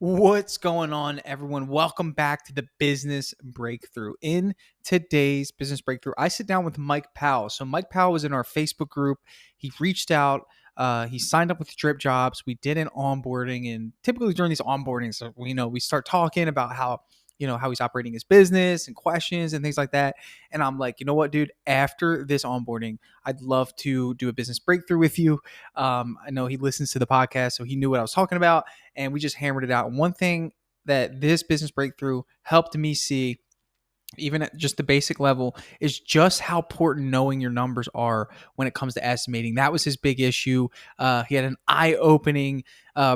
What's going on, everyone? Welcome back to the Business Breakthrough. In today's Business Breakthrough, I sit down with Mike Powell. So Mike Powell was in our Facebook group. He reached out. He signed up with Dripjobs. We did an onboarding, and typically during these onboardings, we start talking about how he's operating his business and questions and things like that. And I'm like, you know what, dude? After this onboarding, I'd love to do a business breakthrough with you. I know he listens to the podcast, so he knew what I was talking about, and we just hammered it out. And one thing that this business breakthrough helped me see, even at just the basic level, is just how important knowing your numbers are when it comes to estimating. That was his big issue. He had an eye-opening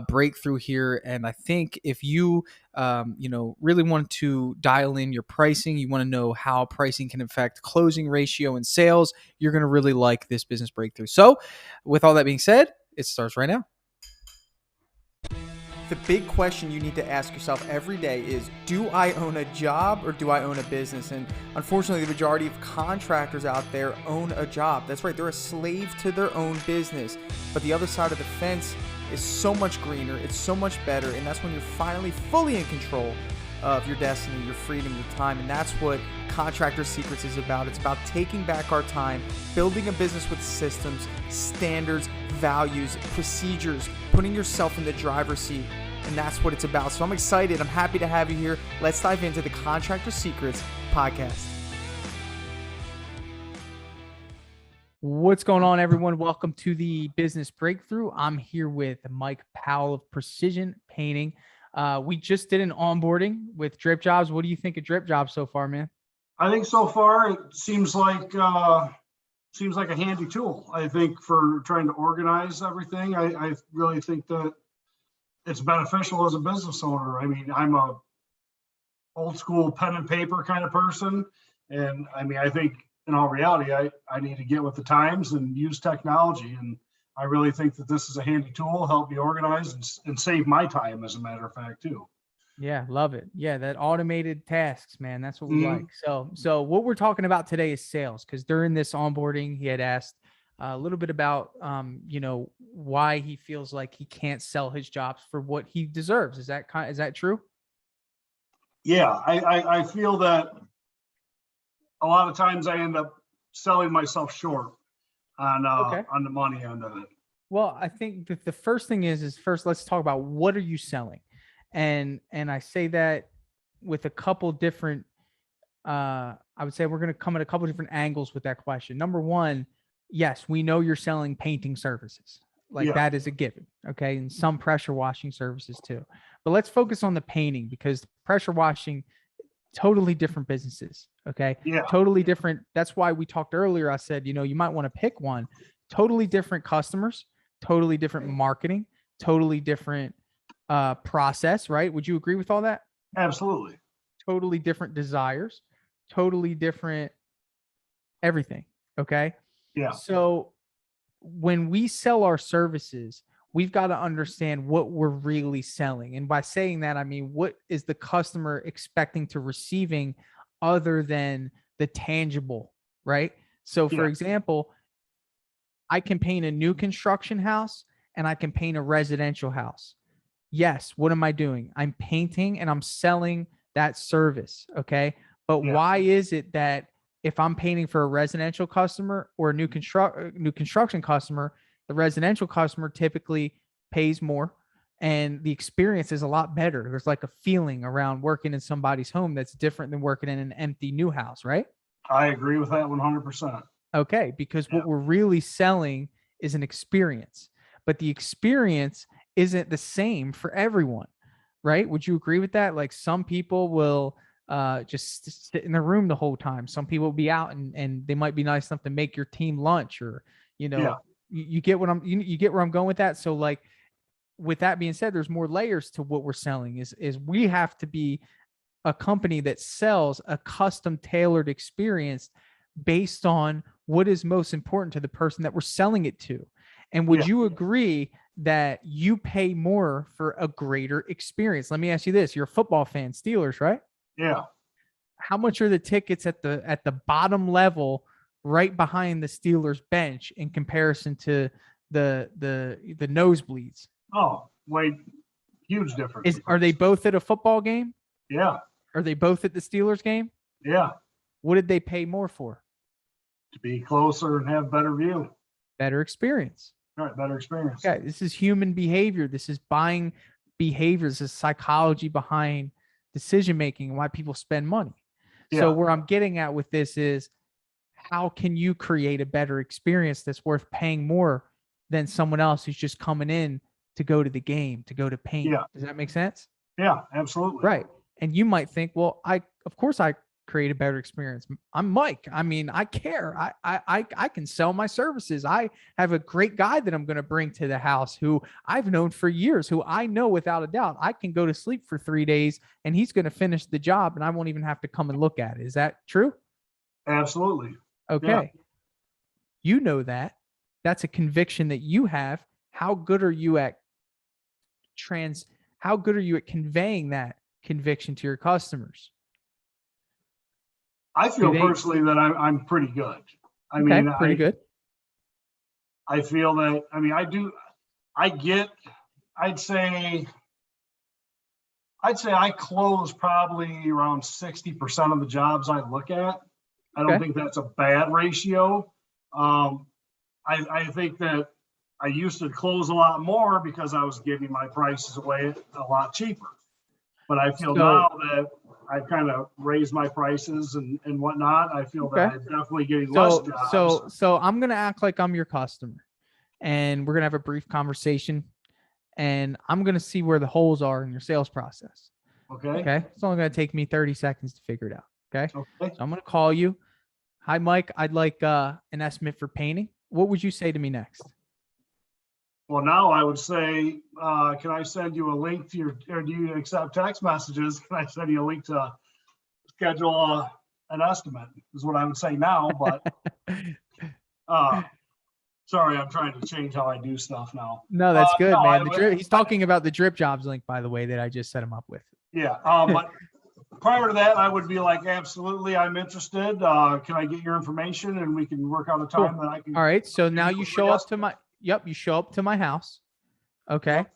breakthrough here, and I think if you really want to dial in your pricing, you want to know how pricing can affect closing ratio and sales, you're going to really like this business breakthrough. So with all that being said, it starts right now. The big question you need to ask yourself every day is, do I own a job or do I own a business? And unfortunately, the majority of contractors out there own a job. That's right, they're a slave to their own business. But the other side of the fence is so much greener, it's so much better, and that's when you're finally fully in control of your destiny, your freedom, your time. And that's what Contractor Secrets is about. It's about taking back our time, building a business with systems, standards, values, procedures, putting yourself in the driver's seat. And that's what it's about. So I'm excited. I'm happy to have you here. Let's dive into the Contractor Secrets podcast. What's going on, everyone? Welcome to the Business Breakthrough. I'm here with Mike Powell of Precision Painting. We just did an onboarding with Dripjobs. What do you think of Dripjobs so far, man? I think so far it seems like a handy tool. I think for trying to organize everything, I really think that it's beneficial as a business owner. I mean, I'm a old school pen and paper kind of person, and I mean, I think in all reality, I need to get with the times and use technology. And I really think that this is a handy tool, help me organize and save my time, as a matter of fact, too. Yeah, love it. Yeah, that automated tasks, man. That's what we like. So what we're talking about today is sales, because during this onboarding, he had asked a little bit about, why he feels like he can't sell his jobs for what he deserves. Is that true? Yeah, I feel that a lot of times I end up selling myself short on the money end of it. Well, I think that the first thing is first let's talk about, what are you selling? And I say that with a couple different, I would say we're going to come at a couple different angles with that question. Number one, yes, we know you're selling painting services. That is a given. Okay. And some pressure washing services too. But let's focus on the painting, because pressure washing, totally different businesses. Okay. Yeah. Totally different. That's why we talked earlier. I said, you might want to pick one. Totally different customers, totally different marketing, totally different process, right? Would you agree with all that? Absolutely. Totally different desires, totally different everything. Okay. Yeah. So when we sell our services, we've got to understand what we're really selling. And by saying that, I mean, what is the customer expecting to receiving other than the tangible, right? So for example, I can paint a new construction house and I can paint a residential house. Yes. What am I doing? I'm painting and I'm selling that service. Okay. But why is it that if I'm painting for a residential customer or a new construction customer, the residential customer typically pays more and the experience is a lot better? There's like a feeling around working in somebody's home that's different than working in an empty new house, right? I agree with that 100%. Okay. Because what we're really selling is an experience, but the experience isn't the same for everyone, right? Would you agree with that? Like, some people will just sit in their room the whole time. Some people will be out and they might be nice enough to make your team lunch, or, you get what you get where I'm going with that. So like, with that being said, there's more layers to what we're selling. Is we have to be a company that sells a custom tailored experience based on what is most important to the person that we're selling it to. And would you agree that you pay more for a greater experience? Let me ask you this. You're a football fan, Steelers, right? Yeah. How much are the tickets at the bottom level, right behind the Steelers bench, in comparison to the nosebleeds? Oh, way Huge difference. Are they both at a football game? Yeah. Are they both at the Steelers game? Yeah. What did they pay more for? To be closer and have better view. Better experience. All right, better experience. Okay, this is human behavior. This is buying behavior. This is psychology behind decision making and why people spend money. Yeah. So where I'm getting at with this is, how can you create a better experience that's worth paying more than someone else who's just coming in to go to the game, to go to paint? Yeah. Does that make sense? Yeah, absolutely. Right. And you might think, well, of course I create a better experience. I'm Mike. I mean, I care. I can sell my services. I have a great guy that I'm going to bring to the house who I've known for years, who I know without a doubt I can go to sleep for 3 days and he's going to finish the job and I won't even have to come and look at it. Is that true? Absolutely. Okay. Yeah. You know that. That's a conviction that you have. How good are you at conveying that conviction to your customers? I feel personally that I'm pretty good. Pretty good. I feel that, I'd say I close probably around 60% of the jobs I look at. I don't think that's a bad ratio. I think that I used to close a lot more because I was giving my prices away a lot cheaper. But I feel now that I've kind of raised my prices and whatnot. I feel that I'm definitely getting less jobs. So I'm going to act like I'm your customer and we're going to have a brief conversation and I'm going to see where the holes are in your sales process. Okay. It's only going to take me 30 seconds to figure it out. Okay. So I'm going to call you. Hi, Mike. I'd like an estimate for painting. What would you say to me next? Well, now I would say, can I send you a link to or do you accept text messages? Can I send you a link to schedule an estimate is what I would say now, but sorry, I'm trying to change how I do stuff now. No, that's good, man. He's talking about the Dripjobs link, by the way, that I just set him up with. Yeah. But prior to that, I would be like, absolutely, I'm interested. Can I get your information and we can work out a time that I can. All right. So now you show up to you show up to my house. Okay. Yep.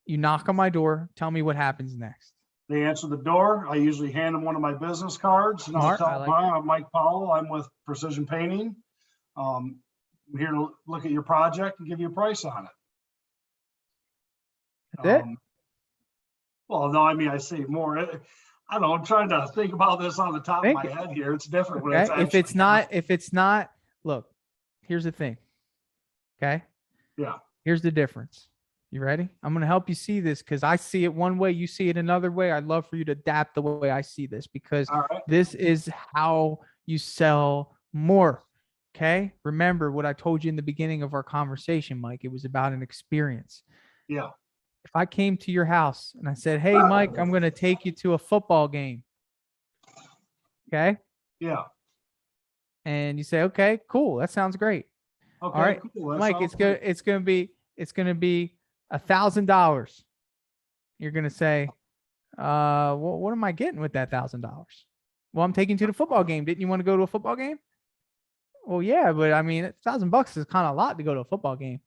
You knock on my door. Tell me what happens next. They answer the door. I usually hand them one of my business cards. And I'll tell them, I'm Mike Powell. I'm with Precision Painting. I'm here to look at your project and give you a price on it. That's it? Well, no, I say more. I don't know. I'm trying to think about this on the top of my head here. It's different. When it's if it's not, look, here's the thing. Okay. Yeah. Here's the difference. You ready? I'm going to help you see this because I see it one way, you see it another way. I'd love for you to adapt the way I see this because this is how you sell more. Okay. Remember what I told you in the beginning of our conversation, Mike. It was about an experience. Yeah. If I came to your house and I said, hey, Mike, I'm going to take you to a football game. Okay. Yeah. And you say, okay, cool. That sounds great. Okay, all right, cool. Mike, it's going to be $1,000. You're going to say, what am I getting with that $1,000? Well, I'm taking you to the football game. Didn't you want to go to a football game? Well, yeah, but $1,000 is kind of a lot to go to a football game.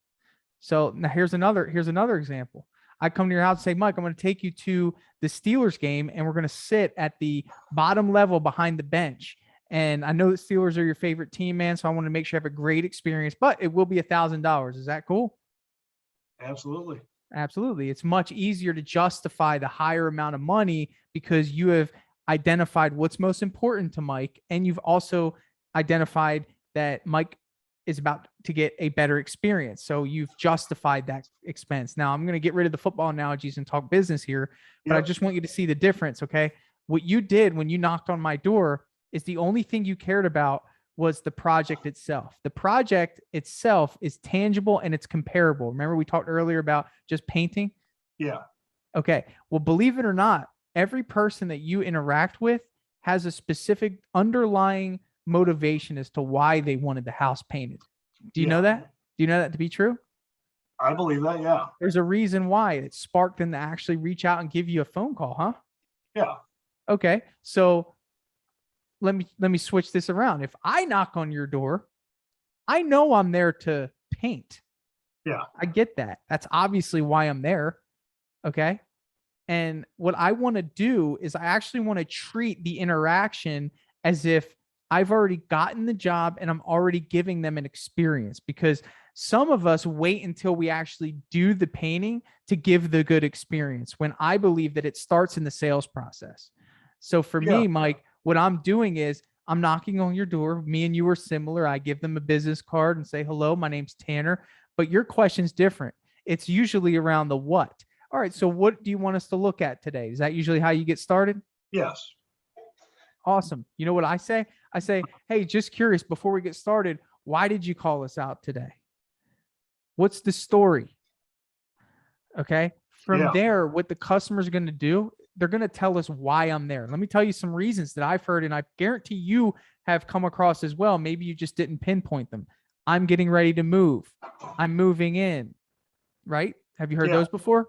So now here's another example. I come to your house and say, Mike, I'm going to take you to the Steelers game and we're going to sit at the bottom level behind the bench. And I know the Steelers are your favorite team, man. So I want to make sure I have a great experience, but it will be $1,000. Is that cool? Absolutely. Absolutely. It's much easier to justify the higher amount of money because you have identified what's most important to Mike. And you've also identified that Mike is about to get a better experience. So you've justified that expense. Now I'm going to get rid of the football analogies and talk business here, but I just want you to see the difference. Okay. What you did when you knocked on my door is the only thing you cared about was the project itself. The project itself is tangible and it's comparable. Remember we talked earlier about just painting? Yeah. Okay. Well, believe it or not, every person that you interact with has a specific underlying motivation as to why they wanted the house painted. Do you know that? Do you know that to be true? I believe that. Yeah. There's a reason why it sparked them to actually reach out and give you a phone call, huh? Yeah. Okay. So let me switch this around. If I knock on your door, I know I'm there to paint. Yeah. I get that. That's obviously why I'm there. Okay. And what I want to do is I actually want to treat the interaction as if I've already gotten the job and I'm already giving them an experience, because some of us wait until we actually do the painting to give the good experience, when I believe that it starts in the sales process. So for Yeah, me, Mike, what I'm doing is I'm knocking on your door. Me and you are similar. I give them a business card and say, hello, my name's Tanner. But your question's different. It's usually around the what. All right, so what do you want us to look at today? Is that usually how you get started? yes, Awesome. You know what I say? I say, hey, just curious, before we get started, why did you call us out today? What's the story? Okay. From yeah, there, what the customer's going to do, they're going to tell us why I'm there. Let me tell you some reasons that I've heard, and I guarantee you have come across as well. Maybe you just didn't pinpoint them. I'm getting ready to move. I'm moving in, right? Have you heard yeah, those before?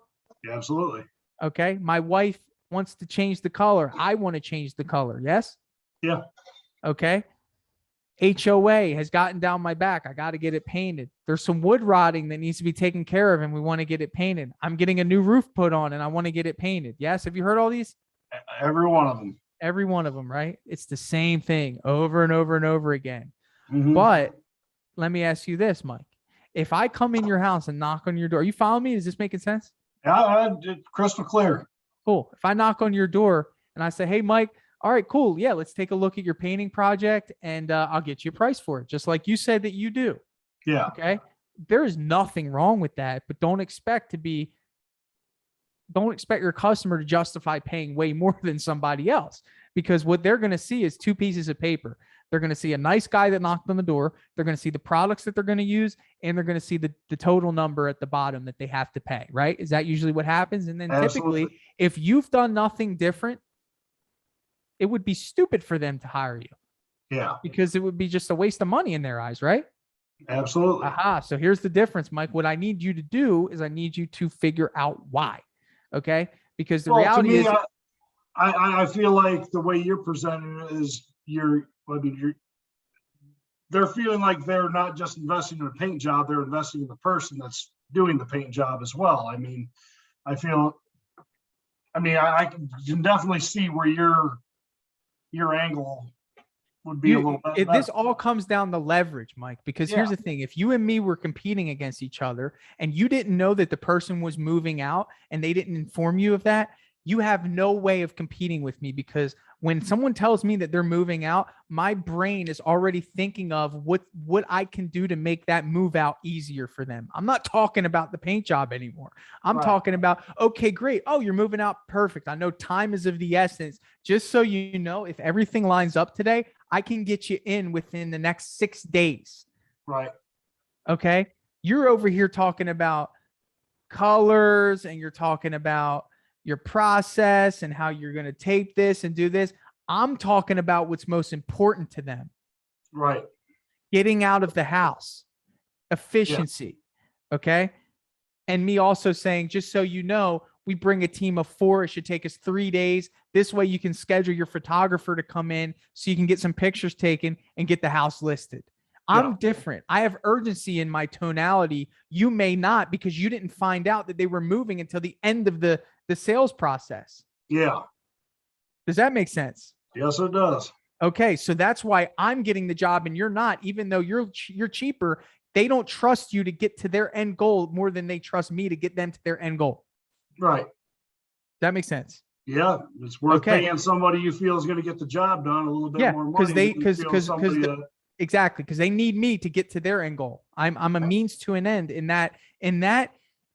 absolutely. Okay. My wife wants to change the color. I want to change the color. Yes. Yeah, Okay. HOA has gotten down my back. I got to get it painted. There's some wood rotting that needs to be taken care of, and we want to get it painted. I'm getting a new roof put on, and I want to get it painted. Yes. Have you heard all these? every one of them. Every one of them, right? It's the same thing over and over and over again. Hmm. But let me ask you this, Mike. If I come in your house and knock on your door, are you following me? Is this making sense? Yeah, crystal clear. Cool. If I knock on your door and I say, hey, Mike, all right, cool. Yeah, let's take a look at your painting project, and I'll get you a price for it, just like you said that you do. Yeah, Okay. There is nothing wrong with that, but don't expect your customer to justify paying way more than somebody else, because what they're going to see is two pieces of paper. They're going to see a nice guy that knocked on the door. They're going to see the products that they're going to use, and they're going to see the total number at the bottom that they have to pay, right? Is that usually what happens? And then absolutely. typically, if you've done nothing different, it would be stupid for them to hire you, Yeah, because it would be just a waste of money in their eyes, right? absolutely. Aha. So here's the difference, Mike. What I need you to do is I need you to figure out why. Okay. Because the Well, to reality me, is, I feel like the way you're presenting it is they're feeling like they're not just investing in a paint job, they're investing in the person that's doing the paint job as well. I mean, I feel, I can definitely see where your angle would be a little bit better. this all comes down to leverage, Mike, because Yeah, here's the thing. If you and me were competing against each other and you didn't know that the person was moving out and they didn't inform you of that, you have no way of competing with me, because when someone tells me that they're moving out, my brain is already thinking of what I can do to make that move out easier for them. I'm not talking about the paint job anymore. I'm right. talking about, okay, great. Oh, you're moving out. Perfect. I know time is of the essence. Just so you know, if everything lines up today, I can get you in within the next 6 days. Right. Okay. You're over here talking about colors, and you're talking about your process and how you're going to tape this and do this. I'm talking about what's most important to them: Right. getting out of the house, Yeah. efficiency. Okay. And me also saying, just so you know, we bring a team of 4. It should take us 3 days. This way you can schedule your photographer to come in so you can get some pictures taken and get the house listed. Yeah. I'm different. I have urgency in my tonality. You may not, because you didn't find out that they were moving until the end of the sales process. Yeah. Does that make sense? Yes, it does. Okay, so that's why I'm getting the job and you're not, even though you're cheaper. They don't trust you to get to their end goal more than they trust me to get them to their end goal. Right. That makes sense. Yeah, it's worth Okay. paying somebody you feel is going to get the job done a little bit Yeah, more money. because they than you feel somebody exactly, because they need me to get to their end goal. I'm a means to an end in that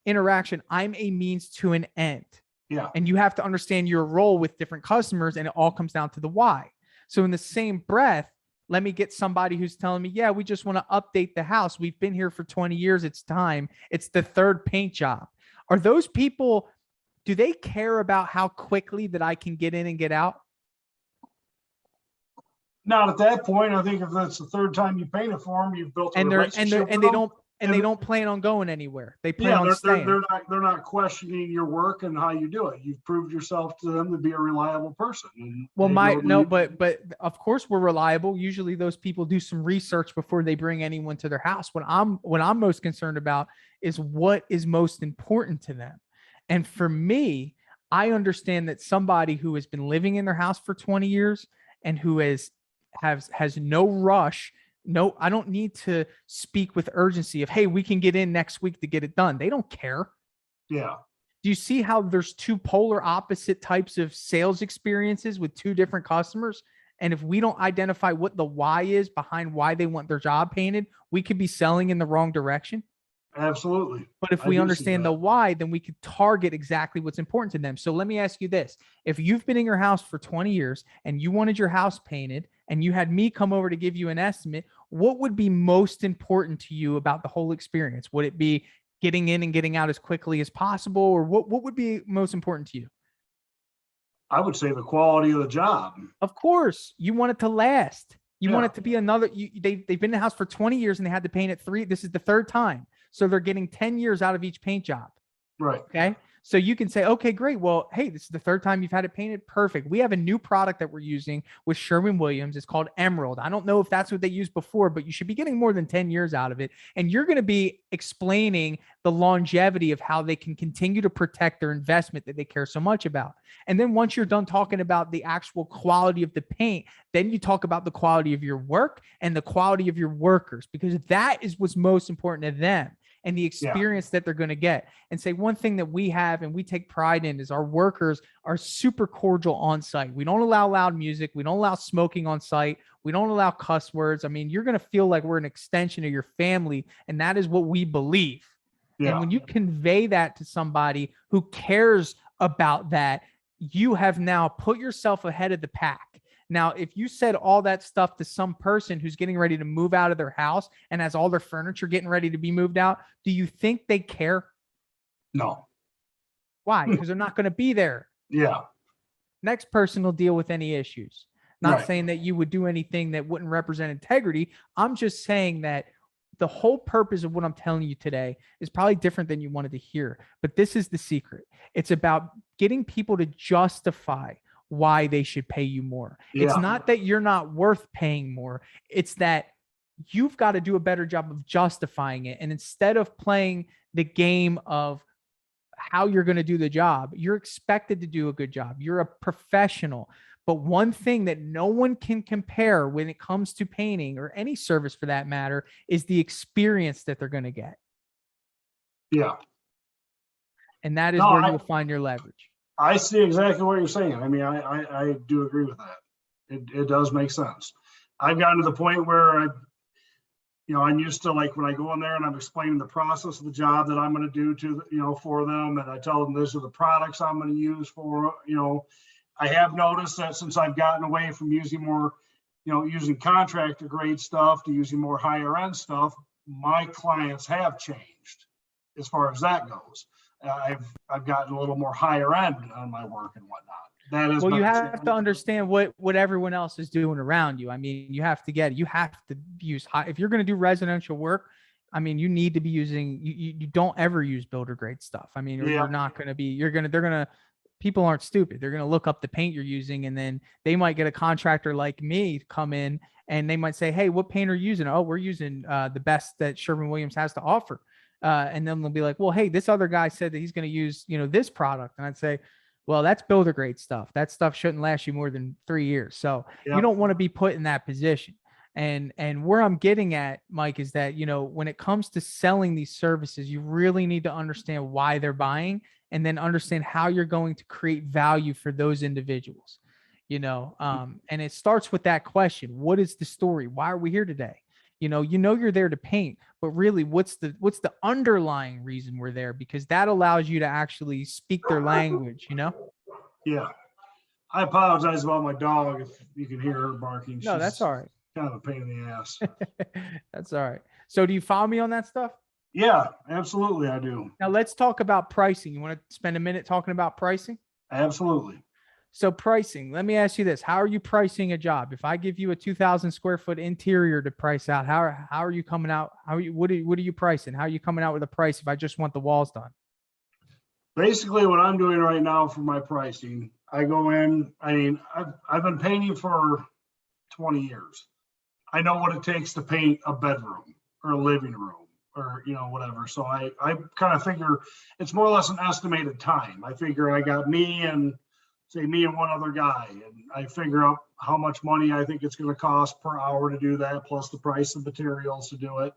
interaction. I'm a means to an end. Yeah. And you have to understand your role with different customers, and it all comes down to the why. So in the same breath, let me get somebody who's telling me, yeah, we just want to update the house. We've been here for 20 years. It's time. It's the third paint job. Are those people, do they care about how quickly that I can get in and get out? Not at that point. I think if that's the third time you paint it for them, you've built a relationship with them. They don't plan on going anywhere. They plan Yeah, on staying. they're not questioning your work and how you do it. You've proved yourself to them to be a reliable person. And Well, but of course we're reliable. Usually those people do some research before they bring anyone to their house. What I'm most concerned about is what is most important to them. And for me, I understand that somebody who has been living in their house for 20 years and who has no rush, no, I don't need to speak with urgency of, hey, we can get in next week to get it done. They don't care. Yeah. Do you see how there's two polar opposite types of sales experiences with two different customers? And if we don't identify what the why is behind why they want their job painted, we could be selling in the wrong direction. Absolutely. But if I we do see understand the that. why, then we could target exactly what's important to them. So let me ask you this. If you've been in your house for 20 years and you wanted your house painted and you had me come over to give you an estimate, what would be most important to you about the whole experience? Would it be getting in and getting out as quickly as possible? Or what would be most important to you? I would say the quality of the job. Of course, you want it to last. You want Yeah. it to be another. They've been in the house for 20 years and they had to paint it three. This is the third time. So they're getting 10 years out of each paint job. Right. Okay. So you can say, okay, great. Well, hey, this is the third time you've had it painted. Perfect. We have a new product that we're using with Sherwin-Williams. It's called Emerald. I don't know if that's what they used before, but you should be getting more than 10 years out of it. And you're going to be explaining the longevity of how they can continue to protect their investment that they care so much about. And then once you're done talking about the actual quality of the paint, then you talk about the quality of your work and the quality of your workers, because that is what's most important to them and the experience that they're going to get. And say one thing that we have and we take pride in is our workers are super cordial on site. We don't allow loud music. We don't allow smoking on site. We don't allow cuss words. I mean, you're going to feel like we're an extension of your family. And that is what we believe. Yeah. And when you convey that to somebody who cares about that, you have now put yourself ahead of the pack. Now, if you said all that stuff to some person who's getting ready to move out of their house and has all their furniture getting ready to be moved out, do you think they care? No. Why? Because they're not going to be there. Yeah. Next person will deal with any issues. Not Right. saying that you would do anything that wouldn't represent integrity. I'm just saying that the whole purpose of what I'm telling you today is probably different than you wanted to hear. But this is the secret. It's about getting people to justify why they should pay you more. It's Yeah. not that you're not worth paying more. It's that you've got to do a better job of justifying it. And instead of playing the game of how you're going to do the job, you're expected to do a good job. You're a professional. But one thing that no one can compare when it comes to painting or any service for that matter is the experience that they're going to get. Yeah. And that is No, where you'll find your leverage. I see exactly what you're saying. I mean, I do agree with that. It does make sense. I've gotten to the point where I'm used to, like, when I go in there and I'm explaining the process of the job that I'm going to do to, for them. And I tell them these are the products I'm going to use for, I have noticed that since I've gotten away from using more, using contractor grade stuff to using more higher end stuff, my clients have changed as far as that goes. I've gotten a little more higher end on my work and whatnot. That is, well, you have to understand what everyone else is doing around you. I mean, you have to use high. If you're going to do residential work, I mean, you need to be using, you don't ever use builder grade stuff. I mean, you're not going to be, people aren't stupid. They're going to look up the paint you're using, and then they might get a contractor like me to come in and they might say, hey, what paint are you using? Oh, we're using the best that Sherwin-Williams has to offer. And then they'll be like, well, hey, this other guy said that he's going to use, this product. And I'd say, well, that's builder grade stuff. That stuff shouldn't last you more than 3 years. So you don't want to be put in that position. And where I'm getting at, Mike, is that, when it comes to selling these services, you really need to understand why they're buying and then understand how you're going to create value for those individuals, and it starts with that question. What is the story? Why are we here today? You're there to paint, but really what's the underlying reason we're there? Because that allows you to actually speak their language, Yeah. I apologize about my dog if you can hear her barking. No, that's all right. Kind of a pain in the ass. That's all right. So do you follow me on that stuff? Yeah, absolutely. I do. Now let's talk about pricing. You want to spend a minute talking about pricing? Absolutely. So pricing, let me ask you this. How are you pricing a job? If I give you a 2,000 square foot interior to price out, how are you coming out? What are you pricing? How are you coming out with a price if I just want the walls done? Basically what I'm doing right now for my pricing, I go in, I've been painting for 20 years. I know what it takes to paint a bedroom or a living room or, whatever. So I kind of figure it's more or less an estimated time. I figure I got me and one other guy, and I figure out how much money I think it's going to cost per hour to do that, plus the price of materials to do it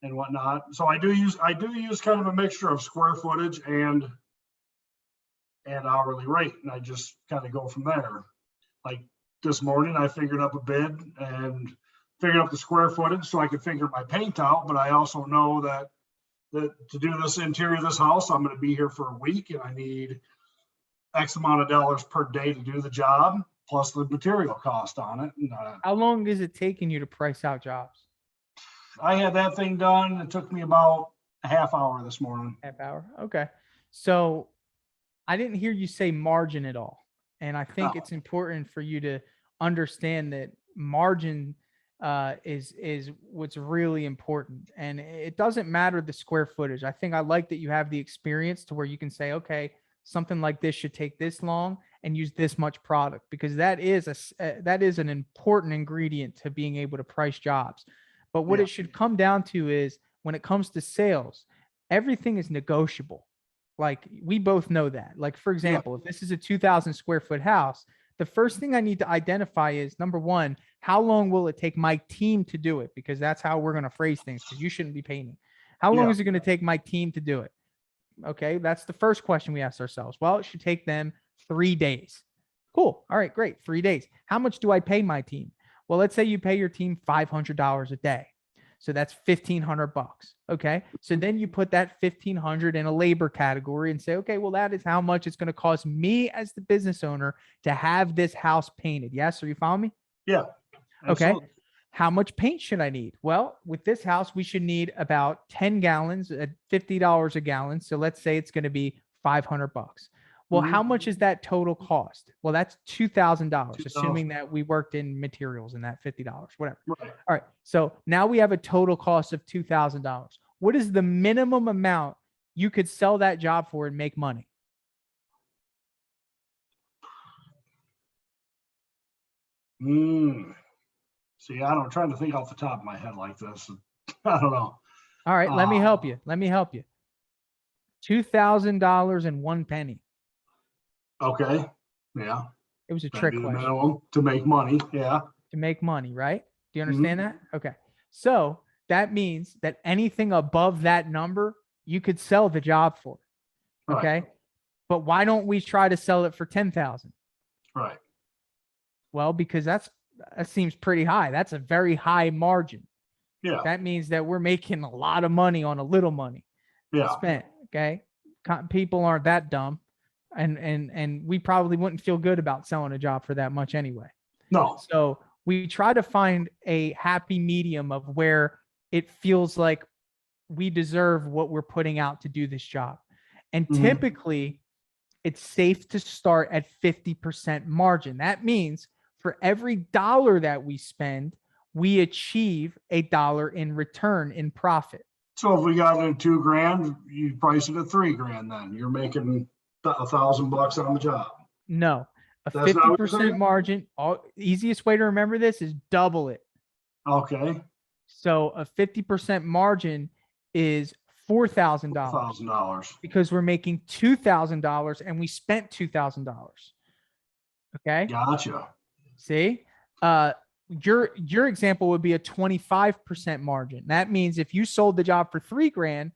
and whatnot. So I do use kind of a mixture of square footage and hourly rate, and I just kind of go from there. Like this morning, I figured up a bid and figured up the square footage so I could figure my paint out. But I also know that to do this interior of this house, I'm going to be here for a week, and I need X amount of dollars per day to do the job, plus the material cost on it. And, how long is it taking you to price out jobs? I had that thing done. It took me about a half hour this morning. Half hour. Okay. So I didn't hear you say margin at all. And I think it's important for you to understand that margin is what's really important. And it doesn't matter the square footage. I think I like that you have the experience to where you can say, okay, something like this should take this long and use this much product, because that is an important ingredient to being able to price jobs. But what it should come down to is when it comes to sales, everything is negotiable. Like we both know that. Like, for example, if this is a 2,000 square foot house, the first thing I need to identify is, number one, how long will it take my team to do it? Because that's how we're going to phrase things, because you shouldn't be painting. How long is it going to take my team to do it? Okay, that's the first question we ask ourselves. Well, it should take them 3 days. Cool. All right, great. 3 days. How much do I pay my team? Well, let's say you pay your team $500 a day. So that's $1,500. Okay. So then you put that 1,500 in a labor category and say, okay, well, that is how much it's going to cost me as the business owner to have this house painted. Yes. Are you following me? Yeah. Absolutely. Okay. How much paint should I need? Well, with this house, we should need about 10 gallons at $50 a gallon. So let's say it's going to be $500. Well, how much is that total cost? Well, that's $2,000, assuming that we worked in materials and that $50, whatever. Right. All right. So now we have a total cost of $2,000. What is the minimum amount you could sell that job for and make money? See, I'm trying to think off the top of my head like this. I don't know. All right. Let me help you. $2,000 and 1 penny. Okay. Yeah. It was a trick question. Minimum to make money. Yeah. To make money, right? Do you understand that? Okay. So that means that anything above that number, you could sell the job for. Okay. Right. But why don't we try to sell it for 10,000? Right. Well, because that seems pretty high. That's a very high margin. Yeah. That means that we're making a lot of money on a little money spent. Okay. People aren't that dumb. And we probably wouldn't feel good about selling a job for that much anyway. No. So we try to find a happy medium of where it feels like we deserve what we're putting out to do this job. And typically it's safe to start at 50% margin. That means for every dollar that we spend, we achieve $1 in return in profit. So if we got it at $2,000, you price it at $3,000, then you're making $1,000 on the job. No, a 50% margin. Easiest way to remember this is double it. Okay. So a 50% margin is $4,000. $4,000 because we're making $2,000 and we spent $2,000. Okay. Gotcha. See, your example would be a 25% margin. That means if you sold the job for $3,000,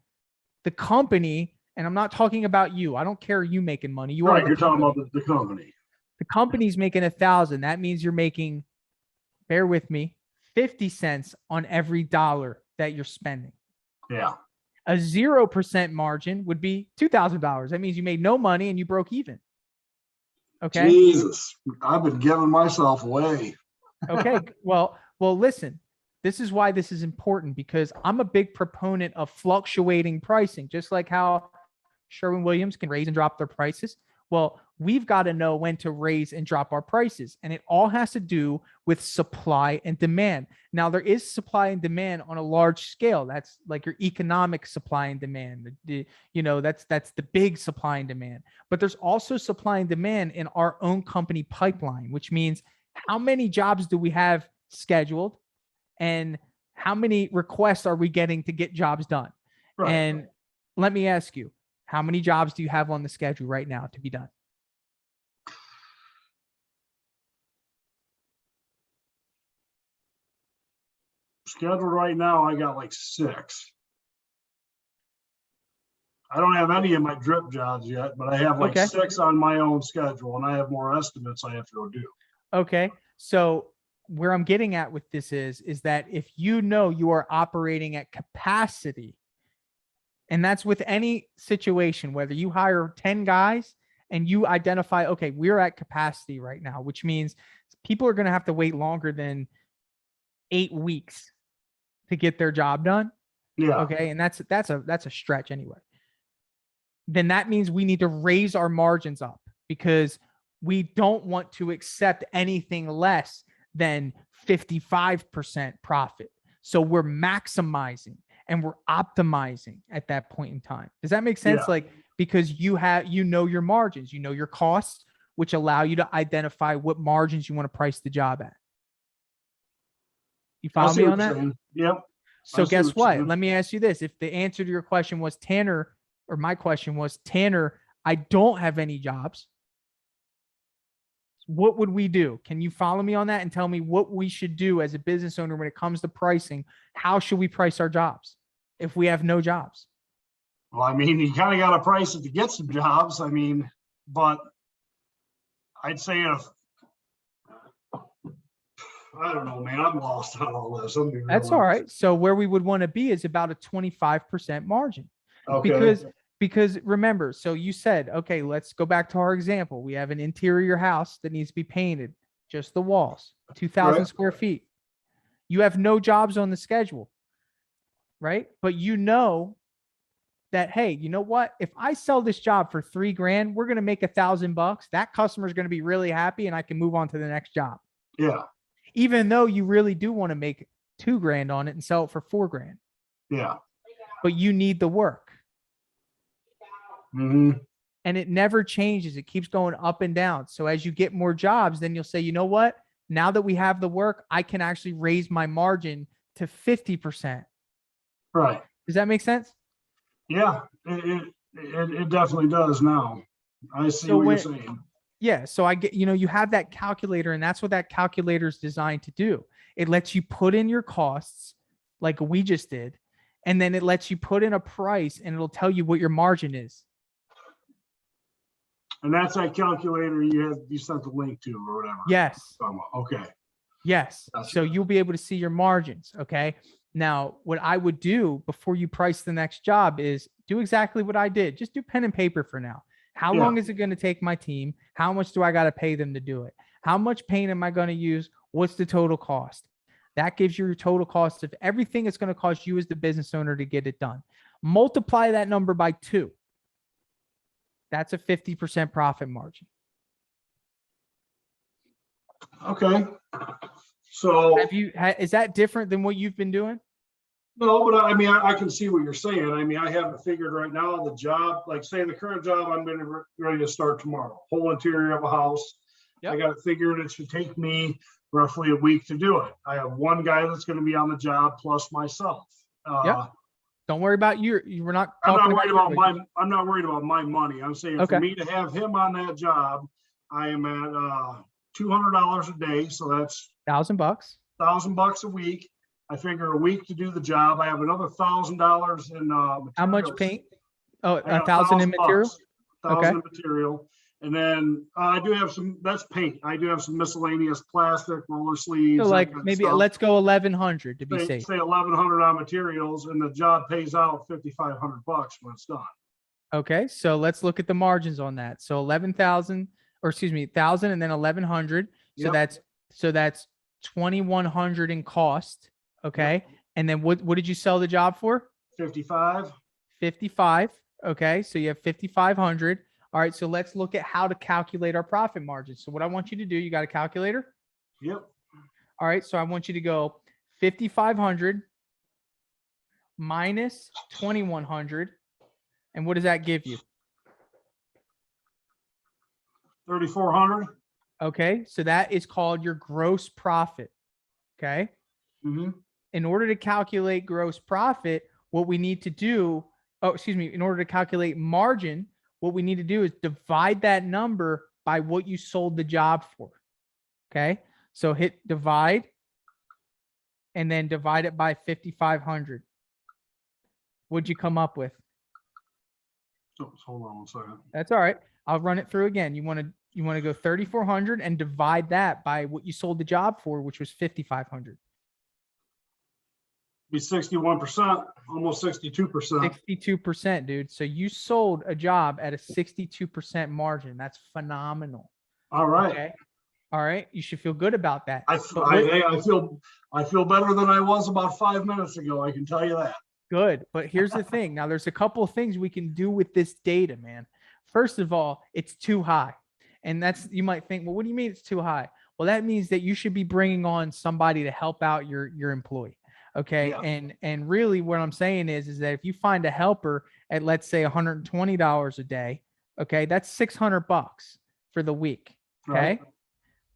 the company. And I'm not talking about you. I don't care you making money. You right. You're talking about the company. The company's making 1,000. That means you're making, bear with me, 50 cents on every dollar that you're spending. Yeah. A 0% margin would be $2,000. That means you made no money and you broke even. Okay. Jesus, I've been giving myself away. Okay. Well, listen. This is why this is important, because I'm a big proponent of fluctuating pricing, just like how Sherwin-Williams can raise and drop their prices. Well, we've got to know when to raise and drop our prices. And it all has to do with supply and demand. Now, there is supply and demand on a large scale. That's like your economic supply and demand. That's the big supply and demand. But there's also supply and demand in our own company pipeline, which means how many jobs do we have scheduled? And How many requests are we getting to get jobs done? Right. And let me ask you, how many jobs do you have on the schedule right now to be done? Scheduled right now, I got like 6. I don't have any of my drip jobs yet, but I have like Okay. 6 on my own schedule, and I have more estimates I have to go do. Okay. So where I'm getting at with this is that if you know you are operating at capacity, and that's with any situation, whether you hire 10 guys and you identify, okay, we're at capacity right now, which means people are going to have to wait longer than 8 weeks to get their job done. Yeah. Okay. And that's a stretch anyway. Then that means we need to raise our margins up because we don't want to accept anything less than 55% profit. So we're maximizing and we're optimizing at that point in time. Does that make sense? Yeah. Like, because you know your margins, you know your costs, which allow you to identify what margins you want to price the job at. You I follow see me what on you're that? saying. Yep. So see guess what you're what? saying. Let me ask you this. If the answer to your question was Tanner, or my question was Tanner, I don't have any jobs, what would we do? Can you follow me on that and tell me what we should do as a business owner when it comes to pricing? How should we price our jobs if we have no jobs? Well, I mean, you kind of got to price it to get some jobs. I mean, but I'd say if I don't know, man, I'm lost on all this. That's all right. So where we would want to be is about a 25% margin. Okay. Because remember, so you said, okay, let's go back to our example. We have an interior house that needs to be painted, just the walls, 2,000 Right. square feet. You have no jobs on the schedule, right? But you know that, hey, you know what? If I sell this job for $3,000, we're going to make $1,000. That customer is going to be really happy and I can move on to the next job. Yeah. Even though you really do want to make $2,000 on it and sell it for $4,000. Yeah. But you need the work. Mm-hmm. And it never changes. It keeps going up and down. So as you get more jobs, then you'll say, you know what? Now that we have the work, I can actually raise my margin to 50%. Right. Does that make sense? Yeah, it definitely does now. I see what you're saying. Yeah. So I get, you have that calculator, and that's what that calculator is designed to do. It lets you put in your costs like we just did, and then it lets you put in a price and it'll tell you what your margin is. And that's that calculator you sent the link to or whatever. Yes. Okay. Yes. Gotcha. So you'll be able to see your margins. Okay. Now, what I would do before you price the next job is do exactly what I did. Just do pen and paper for now. How long is it going to take my team? How much do I got to pay them to do it? How much paint am I going to use? What's the total cost? That gives you your total cost of everything it's going to cost you as the business owner to get it done. Multiply that number by 2. That's a 50% profit margin. Okay. So is that different than what you've been doing? No, but I mean, I can see what you're saying. I mean, I have it figured right now. The job, like say the current job, I'm going to ready to start tomorrow. Whole interior of a house. Yep. I got it figured. It should take me roughly a week to do it. I have one guy that's going to be on the job plus myself. Yep. Don't worry about you. We're not. I'm not worried about I'm not worried about my money. I'm saying for me to have him on that job, I am at $200 a day. So that's $1,000. $1,000 a week. I figure a week to do the job. I have another $1,000 in materials. How much paint? Oh, 1,000 in material. $1,000 in material, and then I do have some. That's paint. I do have some miscellaneous plastic, roller sleeves. So like maybe let's go 1,100 to be safe. Say 1,100 on materials, and the job pays out $5,500 when it's done. Okay, so let's look at the margins on that. So 11,000, or excuse me, 1,000, and then 1,100. So that's 2,100 in cost. Okay. Yep. And then what did you sell the job for? 55. 55. Okay. So you have 5,500. All right. So let's look at how to calculate our profit margin. So what I want you to do, you got a calculator? Yep. All right. So I want you to go 5,500 minus 2,100. And what does that give you? 3,400. Okay. So that is called your gross profit. Okay. Mm-hmm. in order to calculate gross profit, what we need to do, in order to calculate margin, what we need to do is divide that number by what you sold the job for. Okay. So hit divide and then divide it by 5,500. What'd you come up with? So hold on one second. That's all right. I'll run it through again. You want to go 3,400 and divide that by what you sold the job for, which was 5,500. Be 61%, almost 62%. 62%, dude. So you sold a job at a 62% margin. That's phenomenal. All right. Okay. All right. You should feel good about that. I feel better than I was about 5 minutes ago. I can tell you that. Good. But here's the thing. Now there's a couple of things we can do with this data, man. First of all, it's too high. And that's, you might think, well, what do you mean it's too high? Well, that means that you should be bringing on somebody to help out your employee. Okay. Yeah. And really what I'm saying is that if you find a helper at, let's say, $120 a day, okay, that's $600 for the week. Okay.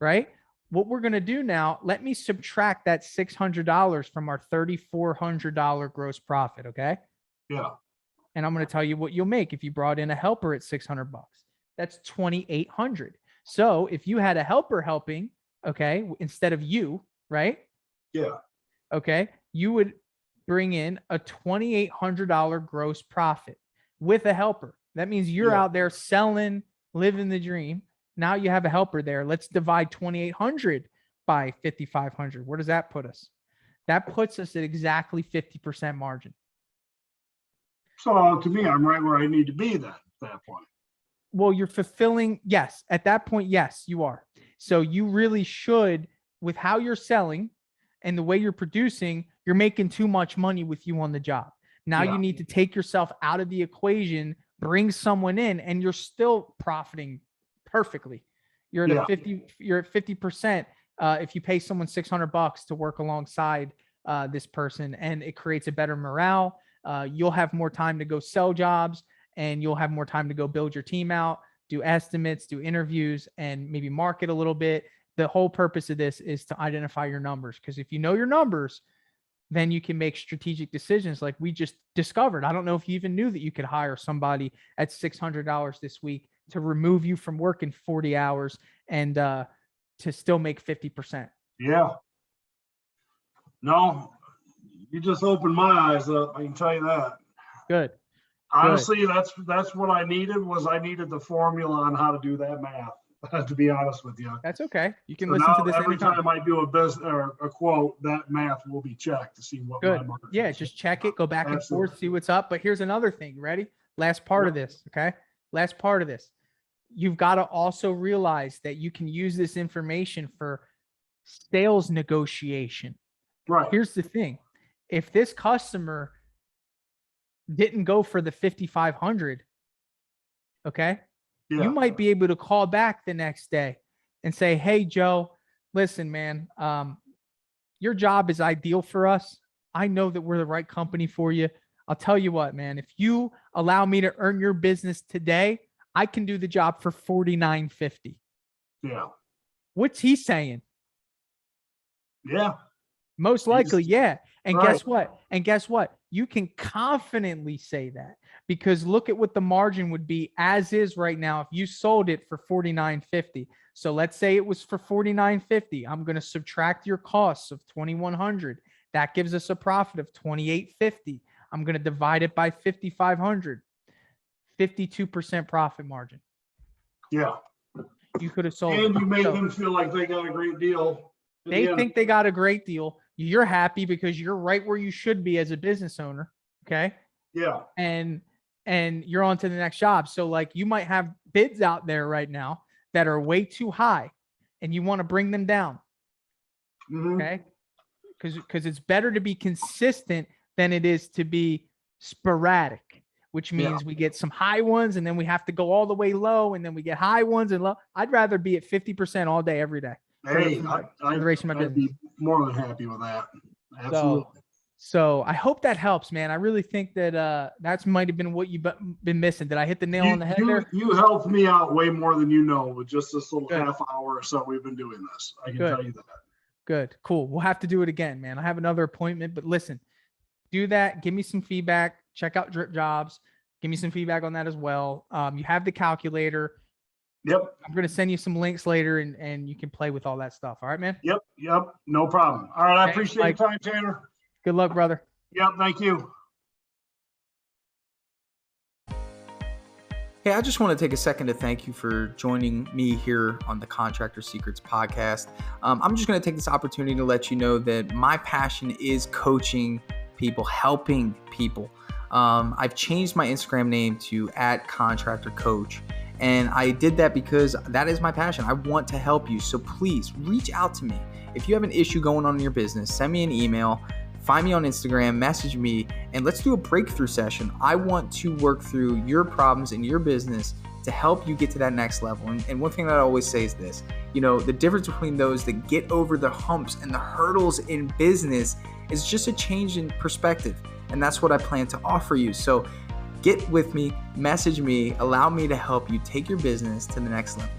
Right. What we're going to do now, let me subtract that $600 from our $3,400 gross profit. Okay. Yeah. And I'm going to tell you what you'll make if you brought in a helper at $600. That's $2,800. So if you had a helper helping, okay, instead of you, right? Yeah. Okay. You would bring in a $2,800 gross profit with a helper. That means you're out there selling, living the dream. Now you have a helper there. Let's divide 2,800 by 5,500. Where does that put us? That puts us at exactly 50% margin. So to me, I'm right where I need to be then at that point. Well, you're fulfilling. Yes. At that point, yes, you are. So you really should, with how you're selling and the way you're producing, you're making too much money with you on the job. Now you need to take yourself out of the equation, bring someone in, and you're still profiting perfectly. You're at 50%. If you pay someone $600 to work alongside this person, and it creates a better morale, you'll have more time to go sell jobs, and you'll have more time to go build your team out, do estimates, do interviews, and maybe market a little bit. The whole purpose of this is to identify your numbers, because if you know your numbers, then you can make strategic decisions like we just discovered. I don't know if you even knew that you could hire somebody at $600 this week to remove you from working 40 hours and to still make 50%. Yeah. No, you just opened my eyes up. I can tell you that. Good. Honestly, that's what I needed. I needed the formula on how to do that math. To be honest with you. That's okay. You can listen to this every time I do a business or a quote, that math will be checked to see what my market is. Just check it, go back and forth, see what's up. But here's another thing. Ready? Last part of this. Okay. Last part of this. You've got to also realize that you can use this information for sales negotiation. Right. Here's the thing. If this customer didn't go for the 5,500, okay, you might be able to call back the next day and say, hey, Joe, listen, man, your job is ideal for us. I know that we're the right company for you. I'll tell you what, man, if you allow me to earn your business today, I can do the job for $49.50. Yeah. What's he saying? Yeah. Most likely, yeah. And guess what? You can confidently say that, because look at what the margin would be as is right now if you sold it for $49.50. So let's say it was for $49.50. I'm going to subtract your costs of $2,100. That gives us a profit of $28.50. I'm going to divide it by 5,500. 52% profit margin. Yeah. You could have sold. And you made them feel like they got a great deal. They think they got a great deal. You're happy because you're right where you should be as a business owner. Okay. Yeah. And you're on to the next job. So like you might have bids out there right now that are way too high and you want to bring them down. Mm-hmm. Okay. Because it's better to be consistent than it is to be sporadic, which means we get some high ones and then we have to go all the way low and then we get high ones and low. I'd rather be at 50% all day, every day. Hey, I'd be more than happy with that. Absolutely. So I hope that helps, man. I really think that that's might have been what you've been missing. Did I hit the nail on the head there? You helped me out way more than you know with just this little half hour or so we've been doing this. I can tell you that. Good. Cool. We'll have to do it again, man. I have another appointment, but listen, do that. Give me some feedback. Check out Dripjobs. Give me some feedback on that as well. You have the calculator. Yep. I'm going to send you some links later and you can play with all that stuff. All right, man? Yep. No problem. All right. I Thanks, appreciate Mike. your time, Tanner. Good luck, brother. Yep. Thank you. Hey, I just want to take a second to thank you for joining me here on the Contractor Secrets podcast. I'm just going to take this opportunity to let you know that my passion is coaching people, helping people. I've changed my Instagram name to @contractorcoach. And I did that because that is my passion. I want to help you. So please reach out to me. If you have an issue going on in your business, send me an email, find me on Instagram, message me, and let's do a breakthrough session. I want to work through your problems in your business to help you get to that next level. And one thing that I always say is this, the difference between those that get over the humps and the hurdles in business is just a change in perspective. And that's what I plan to offer you. So get with me, message me, allow me to help you take your business to the next level.